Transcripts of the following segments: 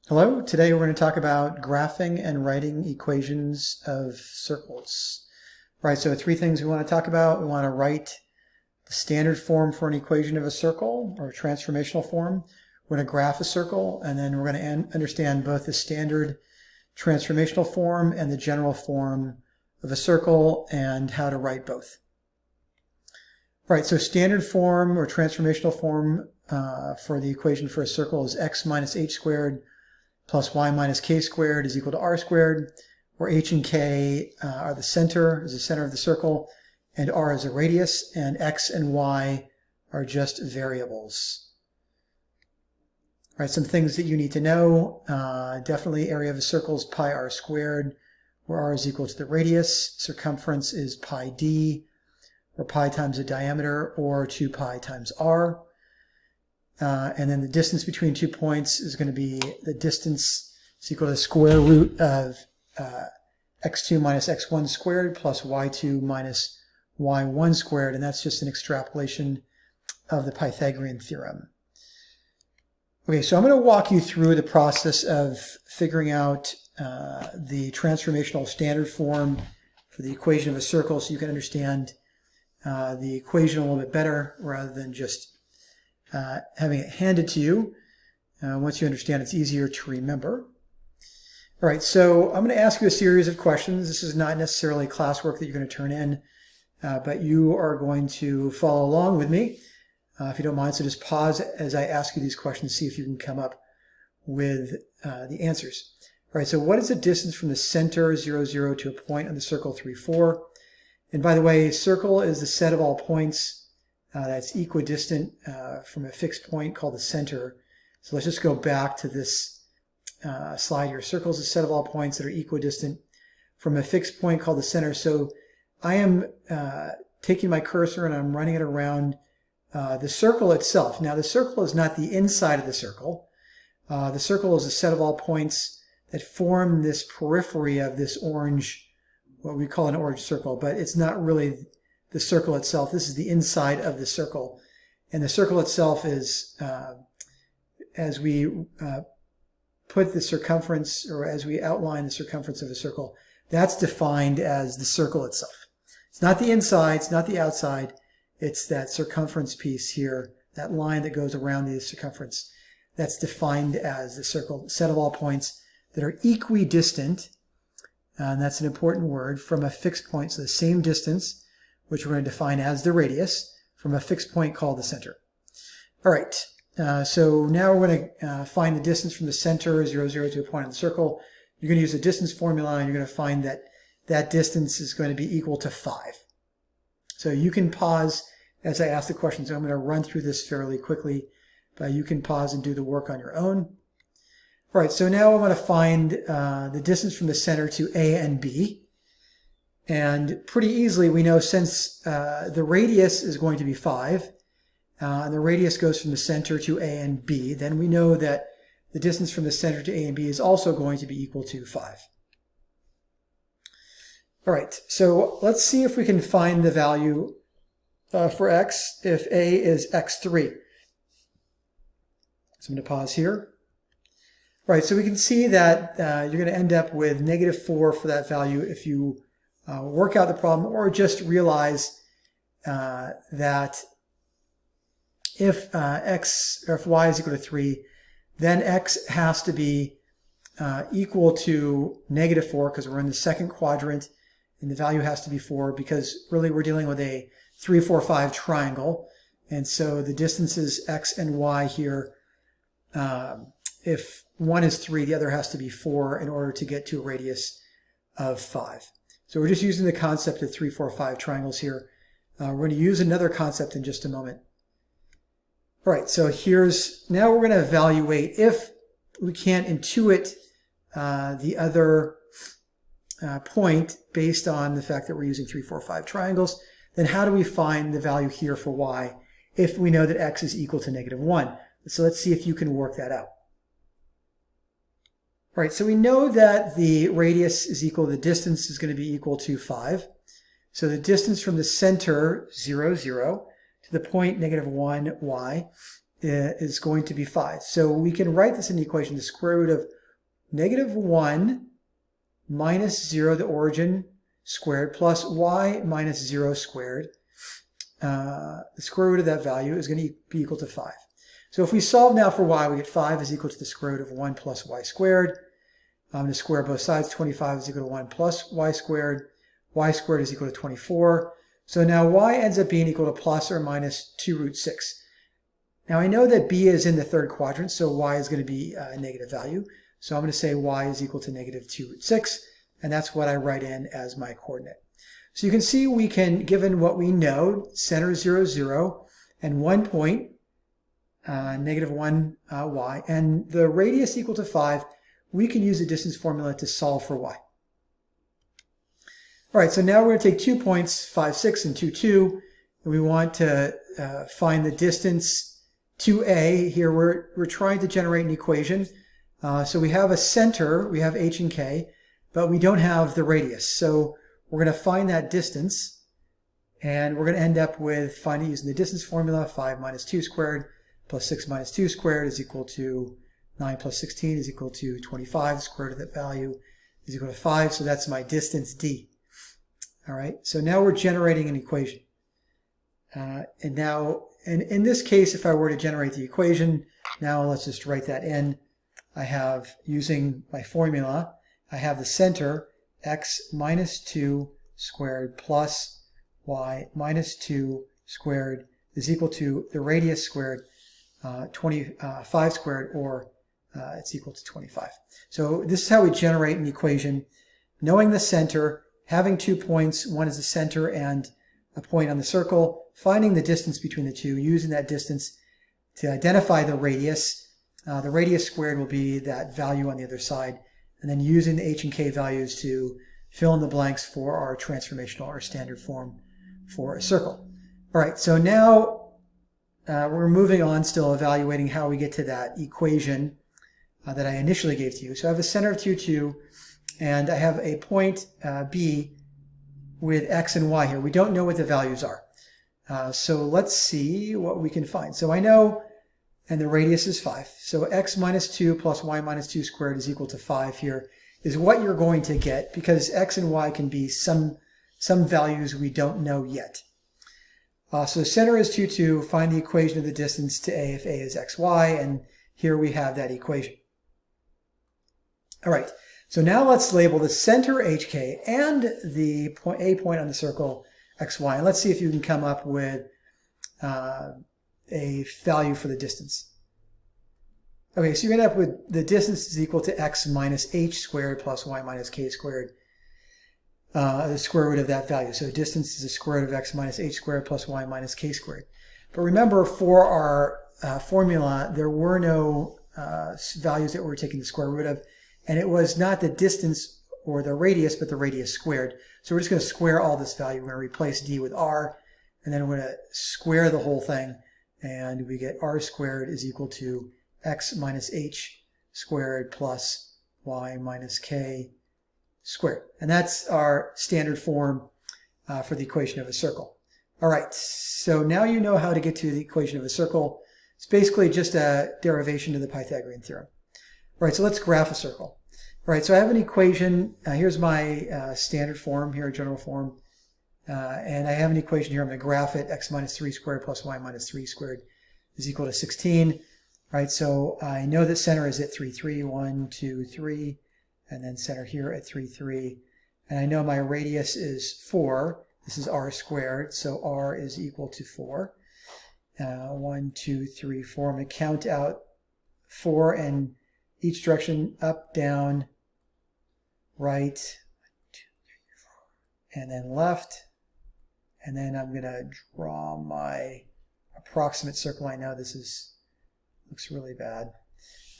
Hello, today we're going to talk about graphing and writing equations of circles. Right, so three things we want to talk about. We want to write the standard form for an equation of a circle, or a transformational form. We're going to graph a circle, and then we're going to understand both the standard transformational form and the general form of a circle and how to write both. Right, so standard form or transformational form for the equation for a circle is x minus h squared plus y minus k squared is equal to r squared, where h and k are the center of the circle, and r is a radius, and x and y are just variables. All right, some things that you need to know. Definitely area of a circle is pi r squared, where r is equal to the radius. Circumference is pi d, where pi times the diameter, or 2 pi times r. And then the distance between 2 points is going to be the distance is equal to the square root of x2 minus x1 squared plus y2 minus y1 squared, and that's just an extrapolation of the Pythagorean theorem. Okay, so I'm going to walk you through the process of figuring out the transformational standard form for the equation of a circle so you can understand the equation a little bit better rather than just having it handed to you. Once you understand, it's easier to remember. All right, so I'm going to ask you a series of questions. This is not necessarily classwork that you're going to turn in, but you are going to follow along with me, if you don't mind. So just pause as I ask you these questions, see if you can come up with the answers. All right, so what is the distance from the center 0, 0 to a point on the circle 3, 4? And by the way, circle is the set of all points that's equidistant from a fixed point called the center. So let's just go back to this slide here. Circle is a set of all points that are equidistant from a fixed point called the center. So I am taking my cursor and I'm running it around the circle itself. Now the circle is not the inside of the circle. The circle is a set of all points that form this periphery of this orange, what we call an orange circle, but it's not really the circle itself. This is the inside of the circle. And the circle itself is, as we put the circumference, or as we outline the circumference of a circle, that's defined as the circle itself. It's not the inside, it's not the outside, it's that circumference piece here, that line that goes around the circumference. That's defined as the circle, set of all points that are equidistant, and that's an important word, from a fixed point, so the same distance, which we're going to define as the radius, from a fixed point called the center. All right, so now we're going to find the distance from the center, 0, 0 to a point on the circle. You're going to use the distance formula, and you're going to find that that distance is going to be equal to 5. So you can pause as I ask the questions. I'm going to run through this fairly quickly, but you can pause and do the work on your own. All right, so now I want to find the distance from the center to A and B. And pretty easily we know, since the radius is going to be 5, and the radius goes from the center to A and B, then we know that the distance from the center to A and B is also going to be equal to 5. All right, so let's see if we can find the value for x if A is x3. So I'm going to pause here. All right, so we can see that you're going to end up with -4 for that value if you work out the problem, or just realize that if y is equal to 3, then x has to be equal to -4 because we're in the second quadrant, and the value has to be 4 because really we're dealing with a 3, 4, 5 triangle, and so the distances x and y here, if one is 3, the other has to be 4 in order to get to a radius of 5. So we're just using the concept of 3, 4, 5 triangles here. We're going to use another concept in just a moment. All right, so now we're going to evaluate if we can't intuit the other point based on the fact that we're using 3, 4, 5 triangles. Then how do we find the value here for y if we know that x is equal to -1? So let's see if you can work that out. All right, so we know that the radius is equal, the distance is going to be equal to 5. So the distance from the center, 0, 0, to the point -1, y, is going to be 5. So we can write this in the equation. The square root of negative 1 minus 0, the origin squared, plus y minus 0 squared. The square root of that value is going to be equal to 5. So if we solve now for y, we get 5 is equal to the square root of 1 plus y squared. I'm going to square both sides. 25 is equal to 1 plus y squared. Y squared is equal to 24. So now y ends up being equal to plus or minus 2 root 6. Now I know that b is in the third quadrant, so y is going to be a negative value. So I'm going to say y is equal to negative 2 root 6, and that's what I write in as my coordinate. So you can see we can, given what we know, center 0, 0, and 1 point, negative 1 y, and the radius equal to 5, we can use the distance formula to solve for y. All right, so now we're going to take 2 points, 5, 6, and 2, 2, and we want to find the distance to A. Here we're trying to generate an equation. So we have a center, we have h and k, but we don't have the radius. So we're going to find that distance, and we're going to end up with finding using the distance formula. 5 minus 2 squared plus 6 minus 2 squared is equal to 9 plus 16 is equal to 25. The square root of that value is equal to 5. So that's my distance d. All right. So now we're generating an equation. And in this case, if I were to generate the equation, now let's just write that in. I have, using my formula, I have the center x minus 2 squared plus y minus 2 squared is equal to the radius squared, 25 squared, or it's equal to 25. So this is how we generate an equation. Knowing the center, having 2 points, one is the center and a point on the circle, finding the distance between the two, using that distance to identify the radius. The radius squared will be that value on the other side, and then using the h and k values to fill in the blanks for our transformational or standard form for a circle. All right, so now we're moving on, still evaluating how we get to that equation that I initially gave to you. So I have a center of 2, 2, and I have a point B with x and y here. We don't know what the values are. So let's see what we can find. So I know, and the radius is 5. So x minus 2 plus y minus 2 squared is equal to 5 here is what you're going to get, because x and y can be some values we don't know yet. So center is 2, 2. Find the equation of the distance to A if A is x, y, and here we have that equation. All right, so now let's label the center hk and the point, A point on the circle xy, and let's see if you can come up with a value for the distance. Okay, so you're going to end up with the distance is equal to x minus h squared plus y minus k squared, the square root of that value. So distance is the square root of x minus h squared plus y minus k squared. But remember, for our formula, there were no values that we were taking the square root of, and it was not the distance or the radius, but the radius squared. So we're just going to square all this value. We're going to replace d with r, and then we're going to square the whole thing, and we get r squared is equal to x minus h squared plus y minus k squared. And that's our standard form for the equation of a circle. All right, so now you know how to get to the equation of a circle. It's basically just a derivation to the Pythagorean theorem. All right, so let's graph a circle. All right, so I have an equation. Here's my standard form here, general form. And I have an equation here. I'm going to graph it. X minus 3 squared plus y minus 3 squared is equal to 16. All right, so I know that center is at 3, 3, 1, 2, 3, and then center here at 3, 3. And I know my radius is 4. This is r squared, so r is equal to 4. 1, 2, 3, 4. I'm going to count out 4 in each direction, up, down, right, 2, 3, 4, and then left. And then I'm going to draw my approximate circle. I know this looks really bad,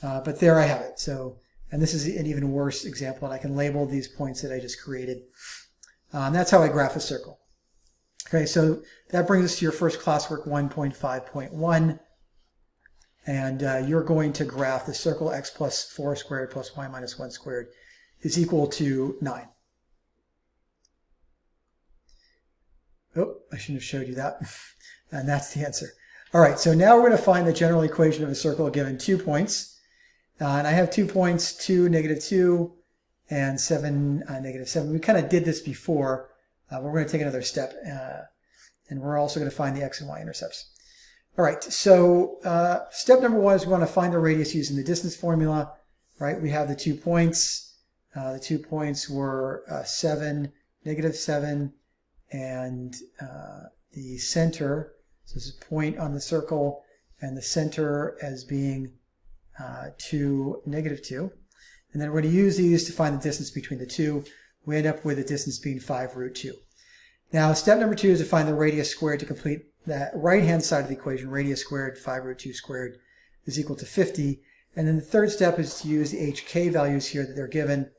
but there I have it. So, and this is an even worse example, and I can label these points that I just created. And that's how I graph a circle. Okay, so that brings us to your first classwork 1.5.1. And you're going to graph the circle x plus 4 squared plus y minus 1 squared is equal to 9. Oh, I shouldn't have showed you that. And that's the answer. All right, so now we're going to find the general equation of a circle given 2 points. And I have 2 points, 2, -2, and 7, -7. We kind of did this before, but we're going to take another step, and we're also going to find the x and y intercepts. All right, so step number 1 is we want to find the radius using the distance formula. Right, we have the 2 points. The 2 points were 7, -7, and the center. So this is a point on the circle, and the center as being 2, -2. And then we're going to use these to find the distance between the two. We end up with the distance being 5√2. Now, step number 2 is to find the radius squared to complete that right-hand side of the equation. Radius squared, 5√2 squared is equal to 50. And then the third step is to use the hk values here that they're given,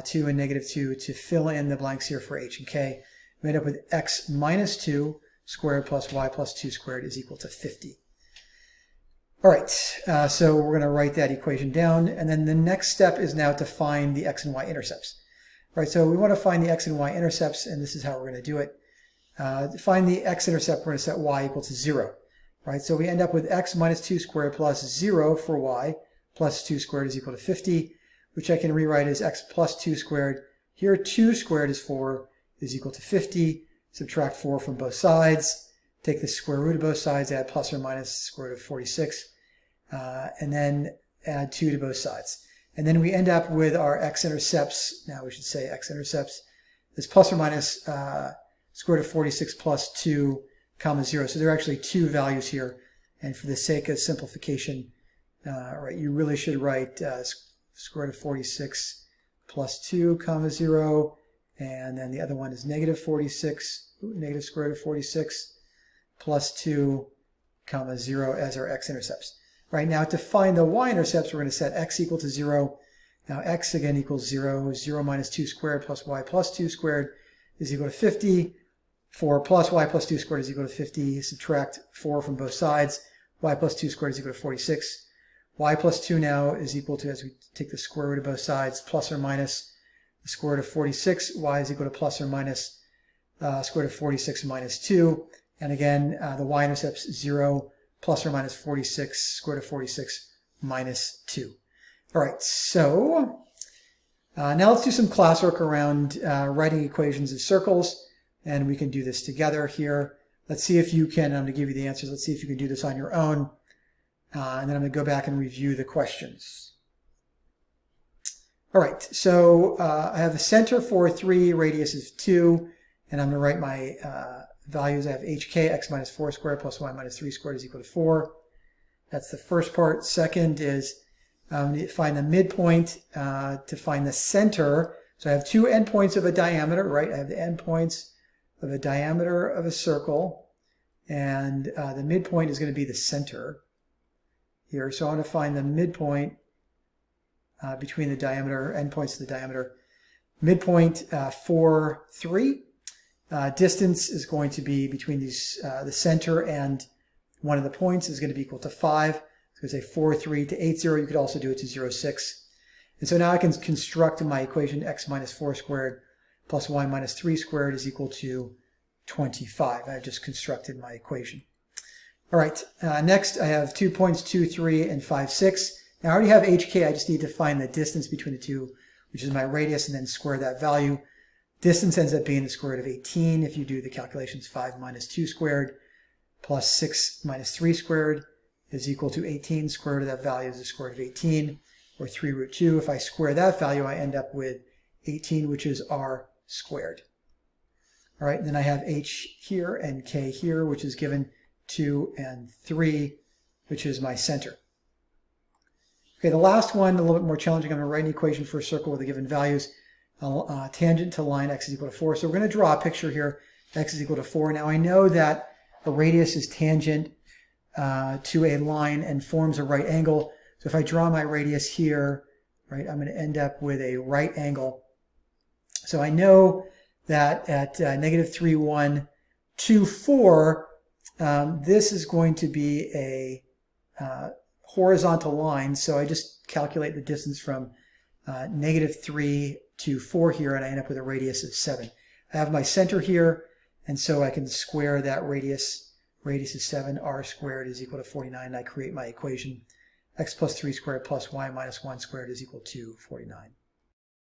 2 and -2, to fill in the blanks here for h and k. We end up with x minus 2 squared plus y plus 2 squared is equal to 50. All right, so we're going to write that equation down, and then the next step is now to find the x and y intercepts. All right, so we want to find the x and y intercepts, and this is how we're going to do it. To find the x-intercept, we're going to set y equal to 0. Right, so we end up with x minus 2 squared plus 0 for y, plus 2 squared is equal to 50, which I can rewrite as x plus 2 squared. Here 2 squared is 4 is equal to 50. Subtract 4 from both sides. Take the square root of both sides, add plus or minus square root of 46, and then add 2 to both sides. And then we end up with our x-intercepts. Now we should say x-intercepts. This plus or minus square root of 46 plus 2 comma 0. So there are actually 2 values here. And for the sake of simplification, right, you really should write square root of 46 plus 2 comma 0. And then the other one is negative 46, negative square root of 46 plus 2 comma 0 as our x-intercepts. Right, now to find the y-intercepts, we're going to set x equal to 0. Now x again equals 0. 0 minus 2 squared plus y plus 2 squared is equal to 50. 4 plus y plus 2 squared is equal to 50. Subtract 4 from both sides. Y plus 2 squared is equal to 46. Y plus 2 now is equal to, as we take the square root of both sides, plus or minus the square root of 46. Y is equal to plus or minus square root of 46 minus 2. And again, the y-intercept's 0 plus or minus 46, square root of 46 minus 2. All right, so now let's do some classwork around writing equations of circles, and we can do this together here. Let's see if you can, I'm going to give you the answers, let's see if you can do this on your own, and then I'm going to go back and review the questions. All right, so I have a center for 3, radius is 2, and I'm going to write my values. I have hk, x minus 4 squared plus y minus 3 squared is equal to 4. That's the first part. Second is find the midpoint to find the center. So I have 2 endpoints of a diameter, right? I have the endpoints of a diameter of a circle, and the midpoint is going to be the center here. So I want to find the midpoint between the diameter, endpoints of the diameter. Midpoint 4, 3. Distance is going to be between these, the center and one of the points is going to be equal to 5. So say 4, 3 to 8, 0. You could also do it to 0, 6. And so now I can construct my equation x minus 4 squared plus y minus 3 squared is equal to 25. I've just constructed my equation. All right, next I have 2 points, 2, 3, and 5, 6. Now I already have hk. I just need to find the distance between the two, which is my radius, and then square that value. Distance ends up being the square root of 18. If you do the calculations, 5 minus 2 squared plus 6 minus 3 squared is equal to 18. Square root of that value is the square root of 18, or 3√2. If I square that value, I end up with 18, which is r squared. All right, and then I have h here and k here, which is given 2 and 3, which is my center. Okay, the last one, a little bit more challenging. I'm going to write an equation for a circle with the given values. Tangent to line x is equal to 4. So we're going to draw a picture here. X is equal to 4. Now I know that a radius is tangent to a line and forms a right angle. So if I draw my radius here, right, I'm going to end up with a right angle. So I know that at negative 3, 1, 2, 4, this is going to be a horizontal line. So I just calculate the distance from negative 3 to 4 here, and I end up with a radius of 7. I have my center here, and so I can square that radius. Radius is 7, r squared is equal to 49, and I create my equation. x plus 3 squared plus y minus 1 squared is equal to 49.